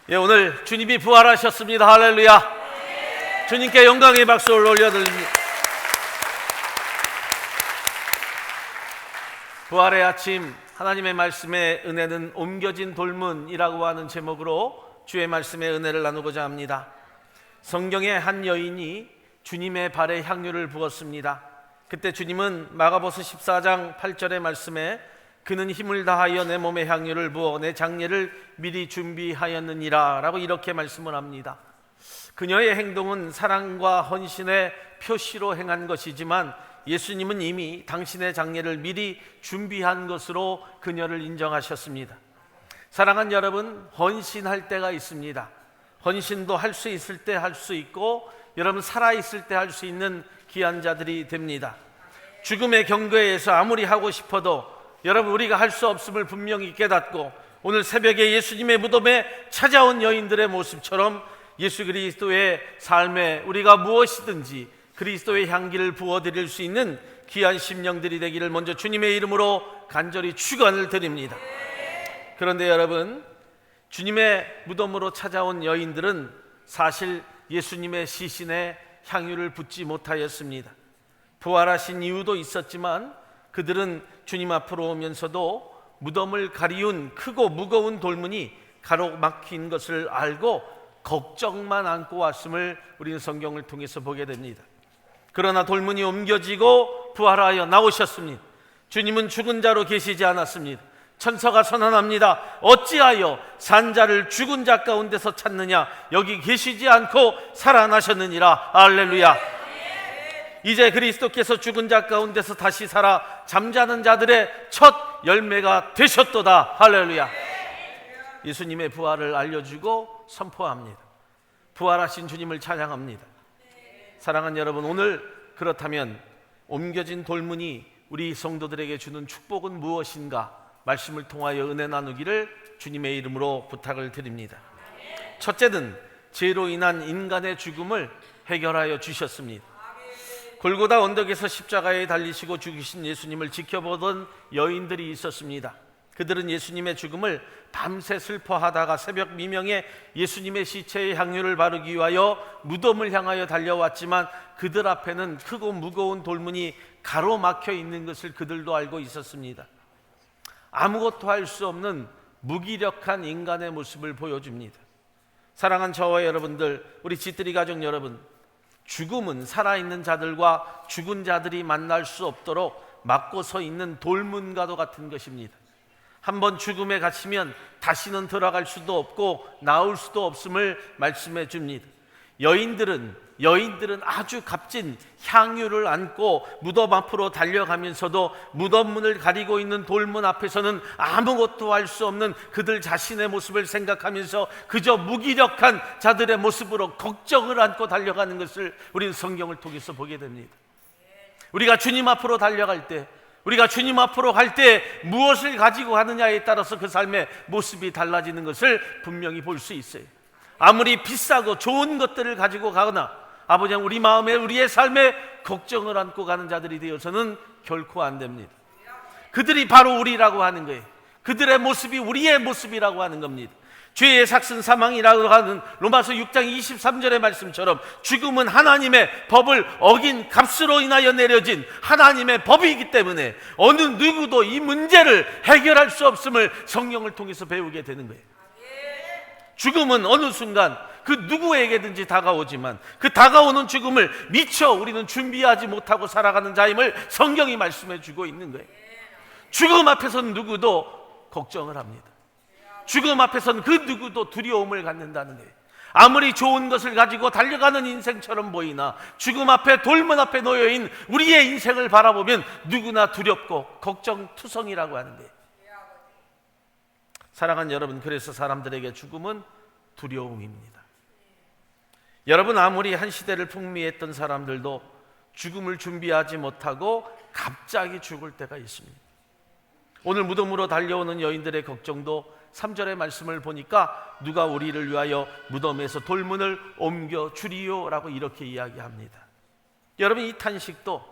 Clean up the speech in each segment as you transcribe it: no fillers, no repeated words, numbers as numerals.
예, 오늘 주님이 부활하셨습니다. 할렐루야. 주님께 영광의 박수를 올려드립니다. 부활의 아침, 하나님의 말씀의 은혜는 옮겨진 돌문이라고 하는 제목으로 주의 말씀의 은혜를 나누고자 합니다. 성경의 한 여인이 주님의 발에 향유를 부었습니다. 그때 주님은 마가복음 14장 8절의 말씀에 그는 힘을 다하여 내 몸에 향유를 부어 내 장례를 미리 준비하였느니라 라고 이렇게 말씀을 합니다. 그녀의 행동은 사랑과 헌신의 표시로 행한 것이지만 예수님은 이미 당신의 장례를 미리 준비한 것으로 그녀를 인정하셨습니다. 사랑하는 여러분, 헌신할 때가 있습니다. 헌신도 할 수 있을 때 할 수 있고, 여러분 살아있을 때 할 수 있는 귀한 자들이 됩니다. 죽음의 경계에서 아무리 하고 싶어도 여러분 우리가 할 수 없음을 분명히 깨닫고, 오늘 새벽에 예수님의 무덤에 찾아온 여인들의 모습처럼 예수 그리스도의 삶에 우리가 무엇이든지 그리스도의 향기를 부어드릴 수 있는 귀한 심령들이 되기를 먼저 주님의 이름으로 간절히 축원을 드립니다. 그런데 여러분, 주님의 무덤으로 찾아온 여인들은 사실 예수님의 시신에 향유를 붓지 못하였습니다. 부활하신 이유도 있었지만 그들은 주님 앞으로 오면서도 무덤을 가리운 크고 무거운 돌문이 가로막힌 것을 알고 걱정만 안고 왔음을 우리는 성경을 통해서 보게 됩니다. 그러나 돌문이 옮겨지고 부활하여 나오셨습니다. 주님은 죽은 자로 계시지 않았습니다. 천사가 선언합니다. 어찌하여 산 자를 죽은 자 가운데서 찾느냐? 여기 계시지 않고 살아나셨느니라. 할렐루야. 이제 그리스도께서 죽은 자 가운데서 다시 살아 잠자는 자들의 첫 열매가 되셨도다. 할렐루야. 예수님의 부활을 알려주고 선포합니다. 부활하신 주님을 찬양합니다. 사랑하는 여러분, 오늘 그렇다면 옮겨진 돌문이 우리 성도들에게 주는 축복은 무엇인가? 말씀을 통하여 은혜 나누기를 주님의 이름으로 부탁을 드립니다. 첫째는 죄로 인한 인간의 죽음을 해결하여 주셨습니다. 골고다 언덕에서 십자가에 달리시고 죽으신 예수님을 지켜보던 여인들이 있었습니다. 그들은 예수님의 죽음을 밤새 슬퍼하다가 새벽 미명에 예수님의 시체에 향유를 바르기 위하여 무덤을 향하여 달려왔지만 그들 앞에는 크고 무거운 돌문이 가로막혀 있는 것을 그들도 알고 있었습니다. 아무것도 할 수 없는 무기력한 인간의 모습을 보여줍니다. 사랑하는 저와 여러분들, 우리 지뜨리 가족 여러분, 죽음은 살아있는 자들과 죽은 자들이 만날 수 없도록 막고 서 있는 돌문과도 같은 것입니다. 한번 죽음에 갇히면 다시는 들어갈 수도 없고 나올 수도 없음을 말씀해 줍니다. 여인들은 아주 값진 향유를 안고 무덤 앞으로 달려가면서도 무덤 문을 가리고 있는 돌문 앞에서는 아무것도 할 수 없는 그들 자신의 모습을 생각하면서 그저 무기력한 자들의 모습으로 걱정을 안고 달려가는 것을 우리는 성경을 통해서 보게 됩니다. 우리가 주님 앞으로 달려갈 때, 우리가 주님 앞으로 갈 때 무엇을 가지고 가느냐에 따라서 그 삶의 모습이 달라지는 것을 분명히 볼 수 있어요. 아무리 비싸고 좋은 것들을 가지고 가거나 아버지 우리 마음에 우리의 삶에 걱정을 안고 가는 자들이 되어서는 결코 안 됩니다. 그들이 바로 우리라고 하는 거예요. 그들의 모습이 우리의 모습이라고 하는 겁니다. 죄의 삭슨 사망이라고 하는 로마서 6장 23절의 말씀처럼 죽음은 하나님의 법을 어긴 값으로 인하여 내려진 하나님의 법이기 때문에 어느 누구도 이 문제를 해결할 수 없음을 성경을 통해서 배우게 되는 거예요. 죽음은 어느 순간 그 누구에게든지 다가오지만 그 다가오는 죽음을 미처 우리는 준비하지 못하고 살아가는 자임을 성경이 말씀해 주고 있는 거예요. 죽음 앞에서는 누구도 걱정을 합니다. 죽음 앞에서는 그 누구도 두려움을 갖는다는 거예요. 아무리 좋은 것을 가지고 달려가는 인생처럼 보이나 죽음 앞에 돌문 앞에 놓여있는 우리의 인생을 바라보면 누구나 두렵고 걱정투성이라고 하는 거예요. 사랑하는 여러분, 그래서 사람들에게 죽음은 두려움입니다. 여러분, 아무리 한 시대를 풍미했던 사람들도 죽음을 준비하지 못하고 갑자기 죽을 때가 있습니다. 오늘 무덤으로 달려오는 여인들의 걱정도 3절의 말씀을 보니까 누가 우리를 위하여 무덤에서 돌문을 옮겨 주리요 라고 이렇게 이야기합니다. 여러분, 이 탄식도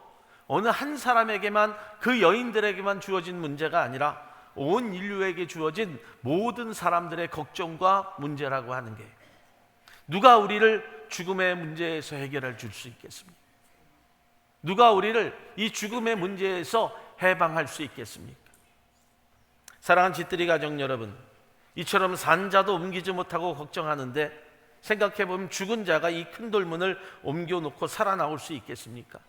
어느 한 사람에게만, 그 여인들에게만 주어진 문제가 아니라 온 인류에게 주어진 모든 사람들의 걱정과 문제라고 하는 게, 누가 우리를 죽음의 문제에서 해결해 줄 수 있겠습니까? 누가 우리를 이 죽음의 문제에서 해방할 수 있겠습니까? 사랑하는 집들이 가족 여러분, 이처럼 산자도 옮기지 못하고 걱정하는데, 생각해보면 죽은 자가 이 큰 돌문을 옮겨놓고 살아나올 수 있겠습니까?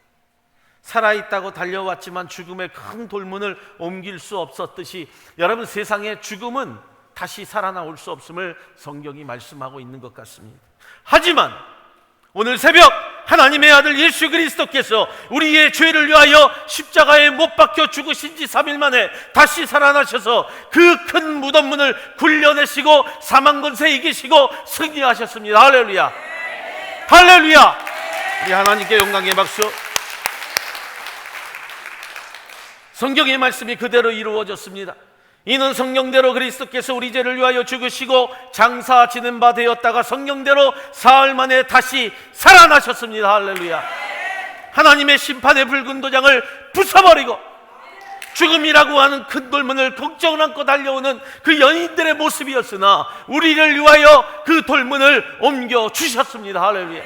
살아있다고 달려왔지만 죽음의 큰 돌문을 옮길 수 없었듯이, 여러분, 세상에 죽음은 다시 살아나올 수 없음을 성경이 말씀하고 있는 것 같습니다. 하지만 오늘 새벽 하나님의 아들 예수 그리스도께서 우리의 죄를 위하여 십자가에 못 박혀 죽으신 지 3일 만에 다시 살아나셔서 그 큰 무덤문을 굴려내시고 사망 권세 이기시고 승리하셨습니다. 할렐루야, 할렐루야. 우리 하나님께 영광의 박수. 성경의 말씀이 그대로 이루어졌습니다. 이는 성령대로 그리스도께서 우리 죄를 위하여 죽으시고 장사 지는 바 되었다가 성령대로 사흘 만에 다시 살아나셨습니다. 할렐루야. 하나님의 심판의 붉은 도장을 부숴버리고 죽음이라고 하는 큰 돌문을 걱정을 안고 달려오는 그 연인들의 모습이었으나, 우리를 위하여 그 돌문을 옮겨 주셨습니다. 할렐루야.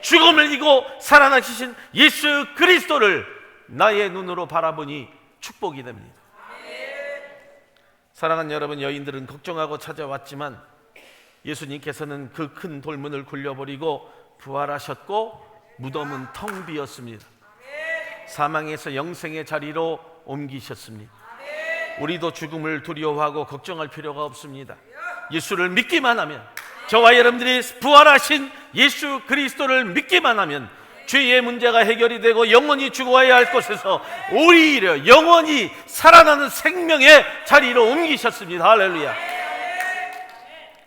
죽음을 이기고 살아나신 예수 그리스도를 나의 눈으로 바라보니 축복이 됩니다. 사랑하는 여러분, 여인들은 걱정하고 찾아왔지만 예수님께서는 그 큰 돌문을 굴려버리고 부활하셨고 무덤은 텅 비었습니다. 사망에서 영생의 자리로 옮기셨습니다. 우리도 죽음을 두려워하고 걱정할 필요가 없습니다. 예수를 믿기만 하면, 저와 여러분들이 부활하신 예수 그리스도를 믿기만 하면 죄의 문제가 해결이 되고 영원히 죽어야 할 곳에서 오히려 영원히 살아나는 생명의 자리로 옮기셨습니다. 할렐루야.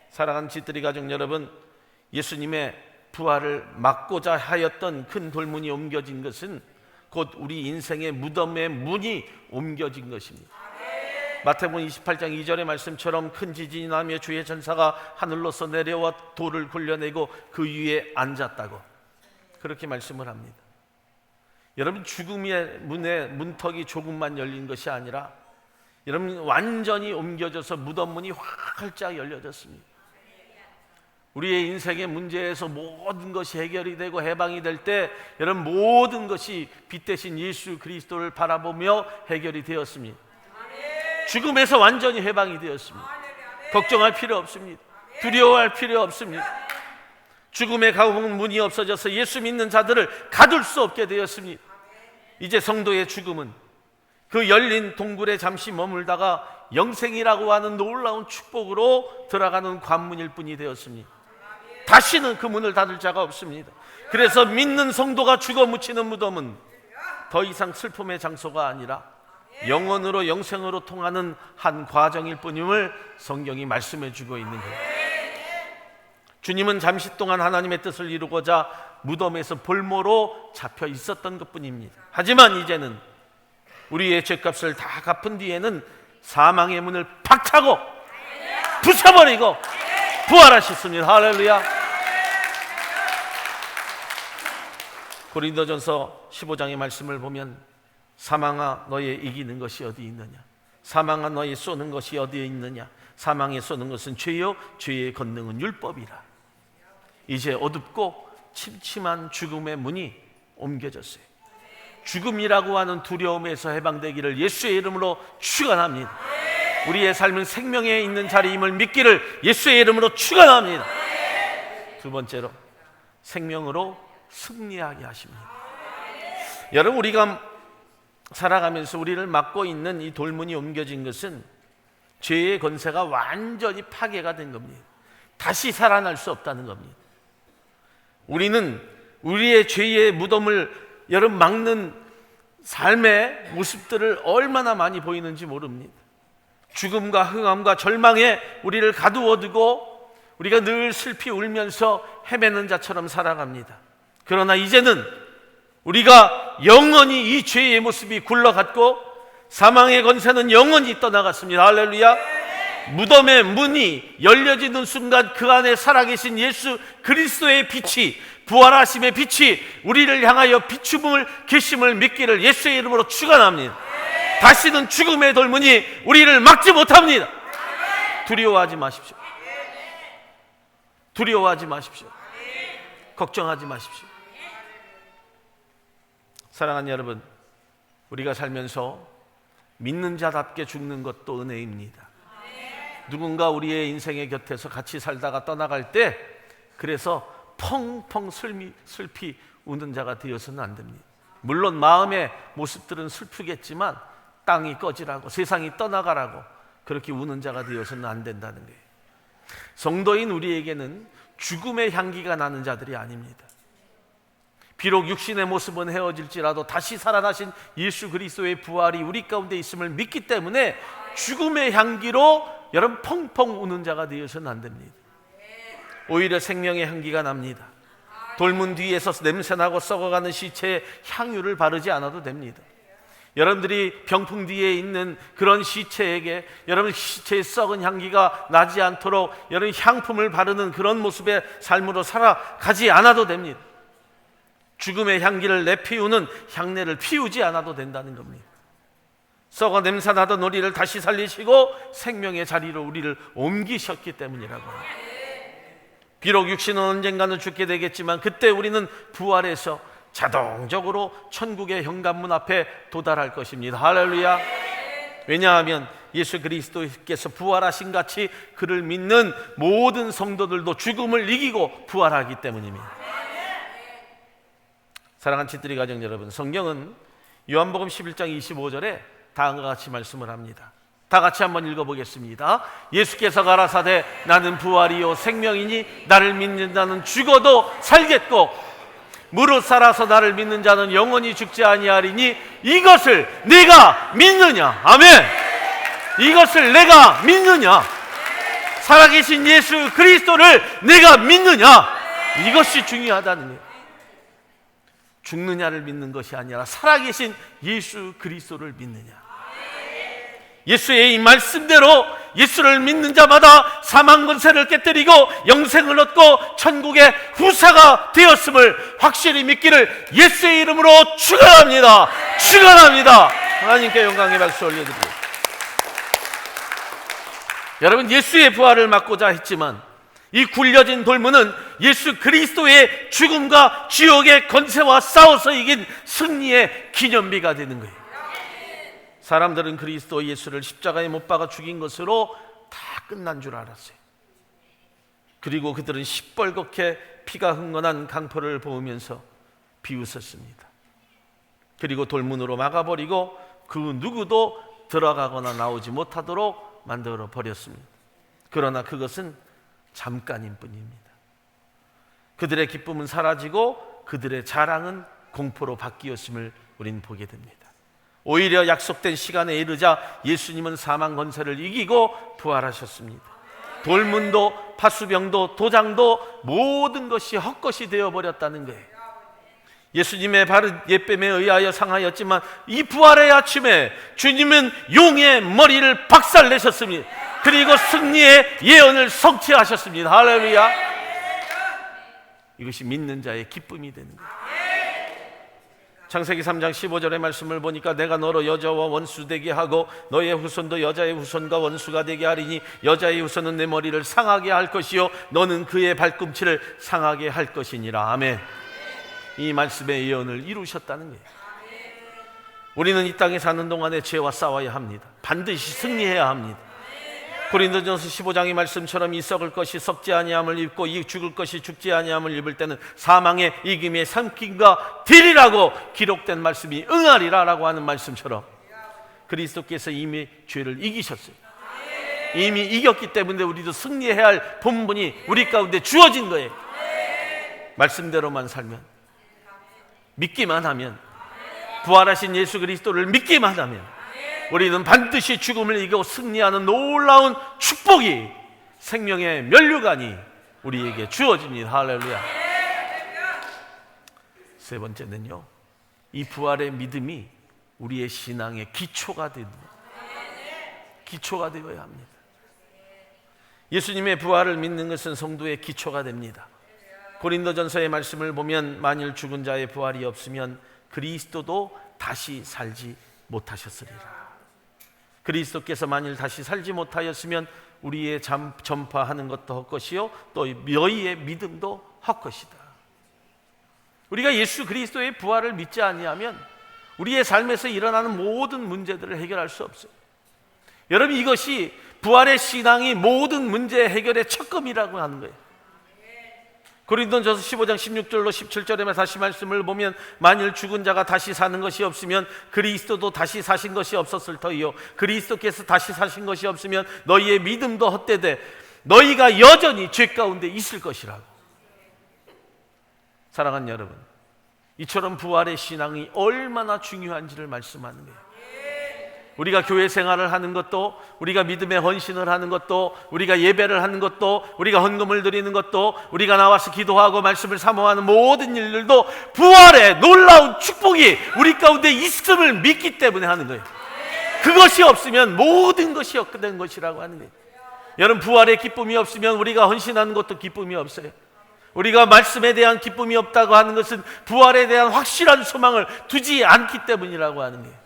사랑하는 집들이 가족 여러분, 예수님의 부활을 막고자 하였던 큰 돌문이 옮겨진 것은 곧 우리 인생의 무덤의 문이 옮겨진 것입니다. 마태복음 28장 2절의 말씀처럼 큰 지진이 나며 주의 전사가 하늘로서 내려와 돌을 굴려내고 그 위에 앉았다고 그렇게 말씀을 합니다. 여러분, 죽음의 문의 문턱이 조금만 열린 것이 아니라 여러분, 완전히 옮겨져서 무덤 문이 활짝 열려졌습니다. 우리의 인생의 문제에서 모든 것이 해결이 되고 해방이 될 때, 여러분, 모든 것이 빛 대신 예수 그리스도를 바라보며 해결이 되었습니다. 죽음에서 완전히 해방이 되었습니다. 걱정할 필요 없습니다. 두려워할 필요 없습니다. 죽음의 가문 문이 없어져서 예수 믿는 자들을 가둘 수 없게 되었습니다. 이제 성도의 죽음은 그 열린 동굴에 잠시 머물다가 영생이라고 하는 놀라운 축복으로 들어가는 관문일 뿐이 되었습니다. 다시는 그 문을 닫을 자가 없습니다. 그래서 믿는 성도가 죽어 묻히는 무덤은 더 이상 슬픔의 장소가 아니라 영원으로 영생으로 통하는 한 과정일 뿐임을 성경이 말씀해 주고 있는 거예요. 주님은 잠시 동안 하나님의 뜻을 이루고자 무덤에서 볼모로 잡혀 있었던 것뿐입니다. 하지만 이제는 우리의 죄값을 다 갚은 뒤에는 사망의 문을 박차고 부숴버리고 부활하셨습니다. 할렐루야. 고린도전서 15장의 말씀을 보면, 사망아 너의 이기는 것이 어디 있느냐, 사망아 너의 쏘는 것이 어디에 있느냐, 사망에 쏘는 것은 죄요 죄의 권능은 율법이라. 이제 어둡고 침침한 죽음의 문이 옮겨졌어요. 죽음이라고 하는 두려움에서 해방되기를 예수의 이름으로 축원합니다. 우리의 삶은 생명에 있는 자리임을 믿기를 예수의 이름으로 축원합니다. 두 번째로, 생명으로 승리하게 하십니다. 여러분, 우리가 살아가면서 우리를 막고 있는 이 돌문이 옮겨진 것은 죄의 권세가 완전히 파괴가 된 겁니다. 다시 살아날 수 없다는 겁니다. 우리는 우리의 죄의 무덤을 여러분 막는 삶의 모습들을 얼마나 많이 보이는지 모릅니다. 죽음과 흑암과 절망에 우리를 가두어두고 우리가 늘 슬피 울면서 헤매는 자처럼 살아갑니다. 그러나 이제는 우리가 영원히 이 죄의 모습이 굴러갔고 사망의 권세는 영원히 떠나갔습니다. 할렐루야. 무덤의 문이 열려지는 순간 그 안에 살아계신 예수 그리스도의 빛이, 부활하심의 빛이 우리를 향하여 비추음을 계심을 믿기를 예수의 이름으로 축원합니다. 다시는 죽음의 돌문이 우리를 막지 못합니다. 두려워하지 마십시오. 두려워하지 마십시오. 걱정하지 마십시오. 사랑하는 여러분, 우리가 살면서 믿는 자답게 죽는 것도 은혜입니다. 누군가 우리의 인생의 곁에서 같이 살다가 떠나갈 때 그래서 펑펑 슬피 우는 자가 되어서는 안 됩니다. 물론 마음의 모습들은 슬프겠지만 땅이 꺼지라고, 세상이 떠나가라고 그렇게 우는 자가 되어서는 안 된다는 거예요. 성도인 우리에게는 죽음의 향기가 나는 자들이 아닙니다. 비록 육신의 모습은 헤어질지라도 다시 살아나신 예수 그리스도의 부활이 우리 가운데 있음을 믿기 때문에 죽음의 향기로 여러분 펑펑 우는 자가 되어서는 안 됩니다. 오히려 생명의 향기가 납니다. 돌문 뒤에서 냄새나고 썩어가는 시체에 향유를 바르지 않아도 됩니다. 여러분들이 병풍 뒤에 있는 그런 시체에게 여러분 시체의 썩은 향기가 나지 않도록 여러분 향품을 바르는 그런 모습의 삶으로 살아가지 않아도 됩니다. 죽음의 향기를 내피우는 향내를 피우지 않아도 된다는 겁니다. 썩어 냄새나던 우리를 다시 살리시고 생명의 자리로 우리를 옮기셨기 때문이라고 합니다. 비록 육신은 언젠가는 죽게 되겠지만 그때 우리는 부활해서 자동적으로 천국의 현관문 앞에 도달할 것입니다. 할렐루야. 왜냐하면 예수 그리스도께서 부활하신 같이 그를 믿는 모든 성도들도 죽음을 이기고 부활하기 때문입니다. 사랑하는 집들이 가정 여러분, 성경은 요한복음 11장 25절에 다음과 같이 말씀을 합니다. 다 같이 한번 읽어보겠습니다. 예수께서 가라사대 나는 부활이요 생명이니 나를 믿는 자는 죽어도 살겠고 무릇 살아서 나를 믿는 자는 영원히 죽지 아니하리니 이것을 내가 믿느냐? 아멘. 이것을 내가 믿느냐? 살아계신 예수 그리스도를 내가 믿느냐? 이것이 중요하다는 거예요. 죽느냐를 믿는 것이 아니라 살아계신 예수 그리스도를 믿느냐. 예수의 이 말씀대로 예수를 믿는 자마다 사망 권세를 깨뜨리고 영생을 얻고 천국의 후사가 되었음을 확실히 믿기를 예수의 이름으로 축원합니다. 축원합니다. 하나님께 영광의 박수 올려드립니다. 여러분, 예수의 부활을 막고자 했지만 이 굴려진 돌문은 예수 그리스도의 죽음과 지옥의 권세와 싸워서 이긴 승리의 기념비가 되는 거예요. 사람들은 그리스도 예수를 십자가에 못 박아 죽인 것으로 다 끝난 줄 알았어요. 그리고 그들은 시뻘겋게 피가 흥건한 강포를 보면서 비웃었습니다. 그리고 돌문으로 막아버리고 그 누구도 들어가거나 나오지 못하도록 만들어 버렸습니다. 그러나 그것은 잠깐인 뿐입니다. 그들의 기쁨은 사라지고 그들의 자랑은 공포로 바뀌었음을 우린 보게 됩니다. 오히려 약속된 시간에 이르자 예수님은 사망 권세를 이기고 부활하셨습니다. 돌문도 파수병도 도장도 모든 것이 헛것이 되어버렸다는 거예요. 예수님의 바른 예뱀에 의하여 상하였지만 이 부활의 아침에 주님은 용의 머리를 박살내셨습니다. 그리고 승리의 예언을 성취하셨습니다. 할렐루야. 이것이 믿는 자의 기쁨이 되는 거예요. 창세기 3장 15절의 말씀을 보니까 내가 너로 여자와 원수 되게 하고 너의 후손도 여자의 후손과 원수가 되게 하리니 여자의 후손은 내 머리를 상하게 할 것이요 너는 그의 발꿈치를 상하게 할 것이니라. 아멘. 이 말씀의 예언을 이루셨다는 거예요. 우리는 이 땅에 사는 동안에 죄와 싸워야 합니다. 반드시 승리해야 합니다. 고린도전서 15장의 말씀처럼 이 썩을 것이 썩지 아니함을 입고 이 죽을 것이 죽지 아니함을 입을 때는 사망의 이김의 삼킴과 딜이라고 기록된 말씀이 응하리라라고 하는 말씀처럼 그리스도께서 이미 죄를 이기셨어요. 이미 이겼기 때문에 우리도 승리해야 할 본분이 우리 가운데 주어진 거예요. 말씀대로만 살면, 믿기만 하면, 부활하신 예수 그리스도를 믿기만 하면 우리는 반드시 죽음을 이기고 승리하는 놀라운 축복이, 생명의 면류관이 우리에게 주어집니다. 할렐루야. 세 번째는요, 이 부활의 믿음이 우리의 신앙의 기초가 되어야 합니다. 예수님의 부활을 믿는 것은 성도의 기초가 됩니다. 고린도전서의 말씀을 보면 만일 죽은 자의 부활이 없으면 그리스도도 다시 살지 못하셨으리라. 그리스도께서 만일 다시 살지 못하였으면 우리의 전파하는 것도 헛것이요 또 너희의 믿음도 헛것이다. 우리가 예수 그리스도의 부활을 믿지 아니하면 우리의 삶에서 일어나는 모든 문제들을 해결할 수 없어요. 여러분, 이것이 부활의 신앙이 모든 문제 해결의 첫금이라고 하는 거예요. 고린도전서 15장 16절로 17절에 다시 말씀을 보면 만일 죽은 자가 다시 사는 것이 없으면 그리스도도 다시 사신 것이 없었을 터이요 그리스도께서 다시 사신 것이 없으면 너희의 믿음도 헛되되 너희가 여전히 죄 가운데 있을 것이라고. 사랑하는 여러분, 이처럼 부활의 신앙이 얼마나 중요한지를 말씀하는 거예요. 우리가 교회 생활을 하는 것도, 우리가 믿음의 헌신을 하는 것도, 우리가 예배를 하는 것도, 우리가 헌금을 드리는 것도, 우리가 나와서 기도하고 말씀을 사모하는 모든 일들도 부활의 놀라운 축복이 우리 가운데 있음을 믿기 때문에 하는 거예요. 그것이 없으면 모든 것이 헛된 것이라고 하는 거예요. 여러분, 부활의 기쁨이 없으면 우리가 헌신하는 것도 기쁨이 없어요. 우리가 말씀에 대한 기쁨이 없다고 하는 것은 부활에 대한 확실한 소망을 두지 않기 때문이라고 하는 거예요.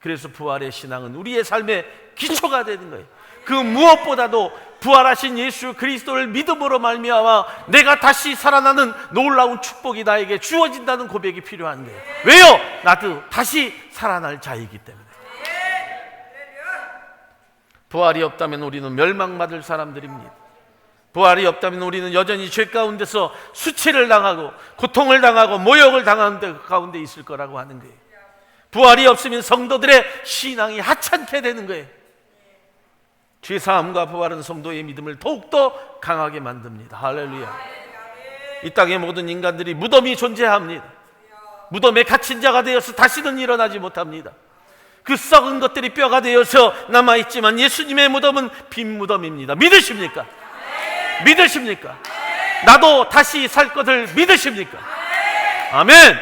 그래서 부활의 신앙은 우리의 삶의 기초가 되는 거예요. 그 무엇보다도 부활하신 예수 그리스도를 믿음으로 말미암아 내가 다시 살아나는 놀라운 축복이 나에게 주어진다는 고백이 필요한 거예요. 왜요? 나도 다시 살아날 자이기 때문에. 부활이 없다면 우리는 멸망받을 사람들입니다. 부활이 없다면 우리는 여전히 죄 가운데서 수치를 당하고 고통을 당하고 모욕을 당하는 가운데 있을 거라고 하는 거예요. 부활이 없으면 성도들의 신앙이 하찮게 되는 거예요. 죄사함과 부활은 성도의 믿음을 더욱더 강하게 만듭니다. 할렐루야. 이 땅의 모든 인간들이 무덤이 존재합니다. 무덤에 갇힌 자가 되어서 다시는 일어나지 못합니다. 그 썩은 것들이 뼈가 되어서 남아있지만 예수님의 무덤은 빈 무덤입니다. 믿으십니까? 믿으십니까? 나도 다시 살 것을 믿으십니까? 아멘.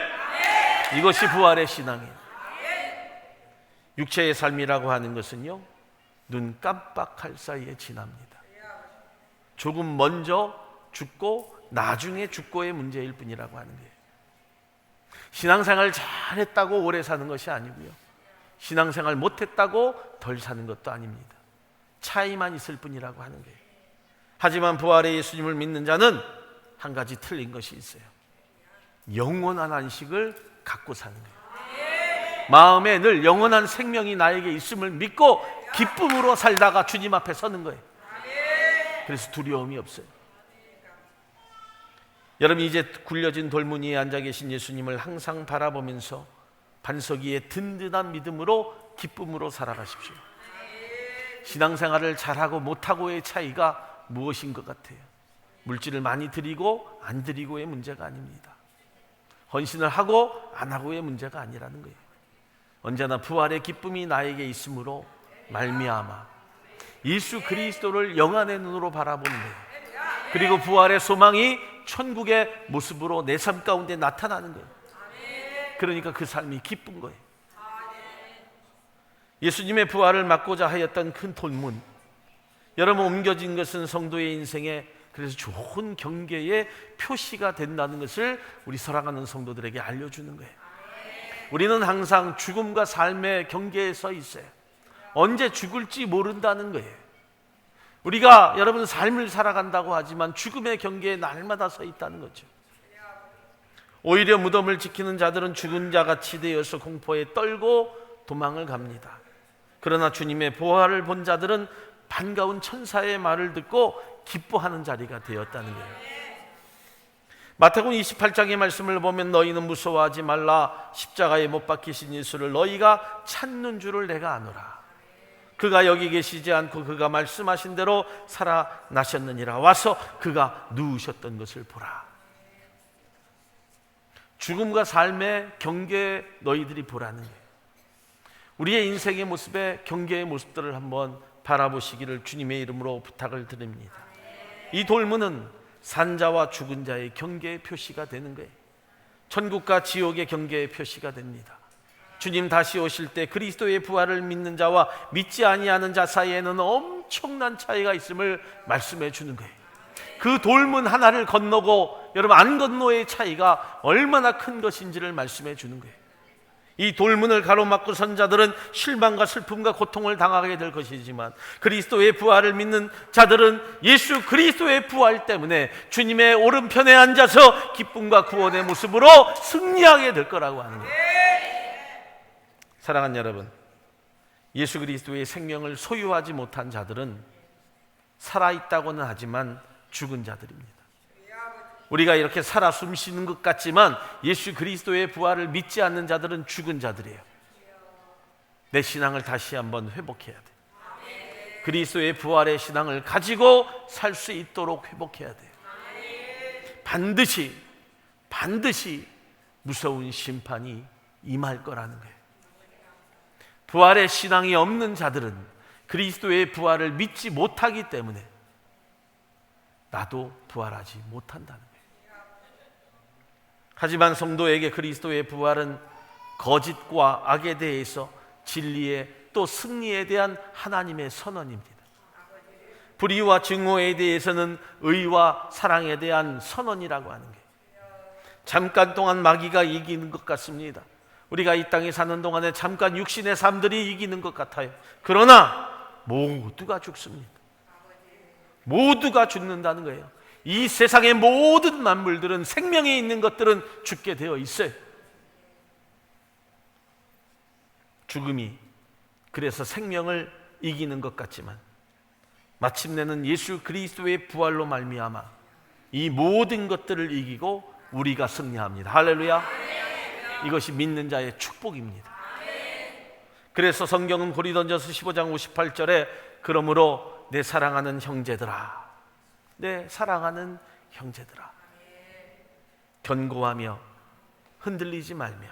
이것이 부활의 신앙이에요. 육체의 삶이라고 하는 것은요, 눈 깜빡할 사이에 지납니다. 조금 먼저 죽고 나중에 죽고의 문제일 뿐이라고 하는 거예요. 신앙생활 잘했다고 오래 사는 것이 아니고요, 신앙생활 못했다고 덜 사는 것도 아닙니다. 차이만 있을 뿐이라고 하는 거예요. 하지만 부활의 예수님을 믿는 자는 한 가지 틀린 것이 있어요. 영원한 안식을 갖고 사는 거예요. 마음에 늘 영원한 생명이 나에게 있음을 믿고 기쁨으로 살다가 주님 앞에 서는 거예요. 그래서 두려움이 없어요. 여러분, 이제 굴려진 돌무늬에 앉아 계신 예수님을 항상 바라보면서 반석 위에 든든한 믿음으로 기쁨으로 살아가십시오. 신앙생활을 잘하고 못하고의 차이가 무엇인 것 같아요? 물질을 많이 드리고 안 드리고의 문제가 아닙니다. 헌신을 하고 안 하고의 문제가 아니라는 거예요. 언제나 부활의 기쁨이 나에게 있으므로 말미암아 예수 그리스도를 영안의 눈으로 바라보는 거예요. 그리고 부활의 소망이 천국의 모습으로 내 삶 가운데 나타나는 거예요. 그러니까 그 삶이 기쁜 거예요. 예수님의 부활을 막고자 하였던 큰 돌문, 여러분, 옮겨진 것은 성도의 인생에 그래서 좋은 경계의 표시가 된다는 것을 우리 사랑하는 성도들에게 알려주는 거예요. 우리는 항상 죽음과 삶의 경계에 서 있어요. 언제 죽을지 모른다는 거예요. 우리가 여러분 삶을 살아간다고 하지만 죽음의 경계에 날마다 서 있다는 거죠. 오히려 무덤을 지키는 자들은 죽은 자같이 되어서 공포에 떨고 도망을 갑니다. 그러나 주님의 부활을 본 자들은 반가운 천사의 말을 듣고 기뻐하는 자리가 되었다는 거예요. 마태복음 28장의 말씀을 보면 너희는 무서워하지 말라. 십자가에 못 박히신 예수를 너희가 찾는 줄을 내가 아노라. 그가 여기 계시지 않고 그가 말씀하신 대로 살아나셨느니라. 와서 그가 누우셨던 것을 보라. 죽음과 삶의 경계에 너희들이 보라는 거예요. 우리의 인생의 모습에 경계의 모습들을 한번 바라보시기를 주님의 이름으로 부탁을 드립니다. 이 돌문은 산자와 죽은 자의 경계의 표시가 되는 거예요. 천국과 지옥의 경계의 표시가 됩니다. 주님 다시 오실 때 그리스도의 부활을 믿는 자와 믿지 아니하는 자 사이에는 엄청난 차이가 있음을 말씀해 주는 거예요. 그 돌문 하나를 건너고 여러분 안 건너의 차이가 얼마나 큰 것인지를 말씀해 주는 거예요. 이 돌문을 가로막고 선 자들은 실망과 슬픔과 고통을 당하게 될 것이지만, 그리스도의 부활을 믿는 자들은 예수 그리스도의 부활 때문에 주님의 오른편에 앉아서 기쁨과 구원의 모습으로 승리하게 될 거라고 하는 거예요. 사랑하는 여러분, 예수 그리스도의 생명을 소유하지 못한 자들은 살아있다고는 하지만 죽은 자들입니다. 우리가 이렇게 살아 숨쉬는 것 같지만 예수 그리스도의 부활을 믿지 않는 자들은 죽은 자들이에요. 내 신앙을 다시 한번 회복해야 돼. 그리스도의 부활의 신앙을 가지고 살 수 있도록 회복해야 돼요. 반드시 무서운 심판이 임할 거라는 거예요. 부활의 신앙이 없는 자들은 그리스도의 부활을 믿지 못하기 때문에 나도 부활하지 못한다는 거예요. 하지만 성도에게 그리스도의 부활은 거짓과 악에 대해서 진리에 또 승리에 대한 하나님의 선언입니다. 불의와 증오에 대해서는 의와 사랑에 대한 선언이라고 하는 게, 잠깐 동안 마귀가 이기는 것 같습니다. 우리가 이 땅에 사는 동안에 잠깐 육신의 삶들이 이기는 것 같아요. 그러나 모두가 죽습니다. 모두가 죽는다는 거예요. 이 세상의 모든 만물들은, 생명에 있는 것들은 죽게 되어 있어요. 죽음이 그래서 생명을 이기는 것 같지만 마침내는 예수 그리스도의 부활로 말미암아 이 모든 것들을 이기고 우리가 승리합니다. 할렐루야. 이것이 믿는 자의 축복입니다. 그래서 성경은 고린도전서 15장 58절에 그러므로 내 사랑하는 형제들아, 내 사랑하는 형제들아, 견고하며 흔들리지 말며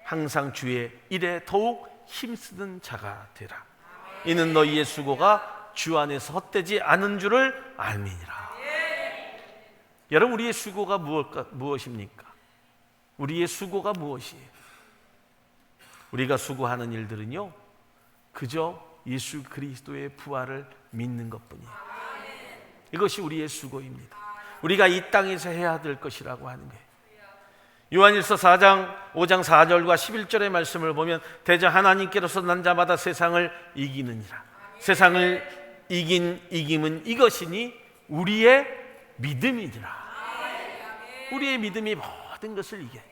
항상 주의 일에 더욱 힘쓰는 자가 되라. 이는 너희의 수고가 주 안에서 헛되지 않은 줄을 알미니라. 여러분, 우리의 수고가 무엇입니까? 우리의 수고가 무엇이에요? 우리가 수고하는 일들은요, 그저 예수 그리스도의 부활을 믿는 것뿐이에요. 이것이 우리의 수고입니다. 우리가 이 땅에서 해야 될 것이라고 하는 거예요. 요한일서 5장 4절과 11절의 말씀을 보면 대저 하나님께로서 난 자마다 세상을 이기느니라. 세상을 이긴 이김은 이것이니 우리의 믿음이니라. 우리의 믿음이 모든 것을 이겨요.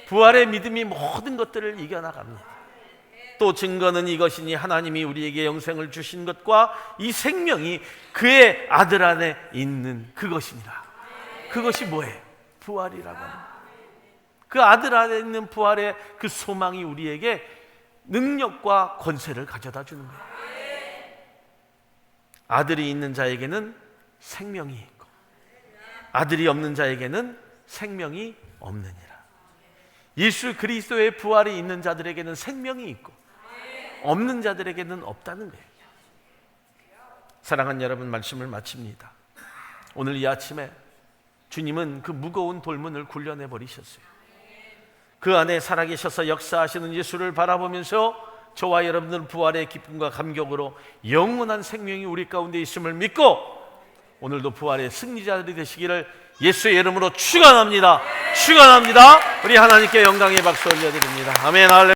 부활의 믿음이 모든 것들을 이겨나갑니다. 또 증거는 이것이니 하나님이 우리에게 영생을 주신 것과 이 생명이 그의 아들 안에 있는 그것이니라. 그것이 뭐예요? 부활이라고 합니다. 그 아들 안에 있는 부활의 그 소망이 우리에게 능력과 권세를 가져다 주는 거예요. 아들이 있는 자에게는 생명이 있고 아들이 없는 자에게는 생명이 없느니라. 예수 그리스도의 부활이 있는 자들에게는 생명이 있고 없는 자들에게는 없다는 거예요. 사랑하는 여러분, 말씀을 마칩니다. 오늘 이 아침에 주님은 그 무거운 돌문을 굴려내 버리셨어요. 그 안에 살아계셔서 역사하시는 예수를 바라보면서 저와 여러분들 부활의 기쁨과 감격으로 영원한 생명이 우리 가운데 있음을 믿고 오늘도 부활의 승리자들이 되시기를 예수의 이름으로 축원합니다. 축원합니다. 우리 하나님께 영광의 박수 올려드립니다. 아멘. 할렐루야.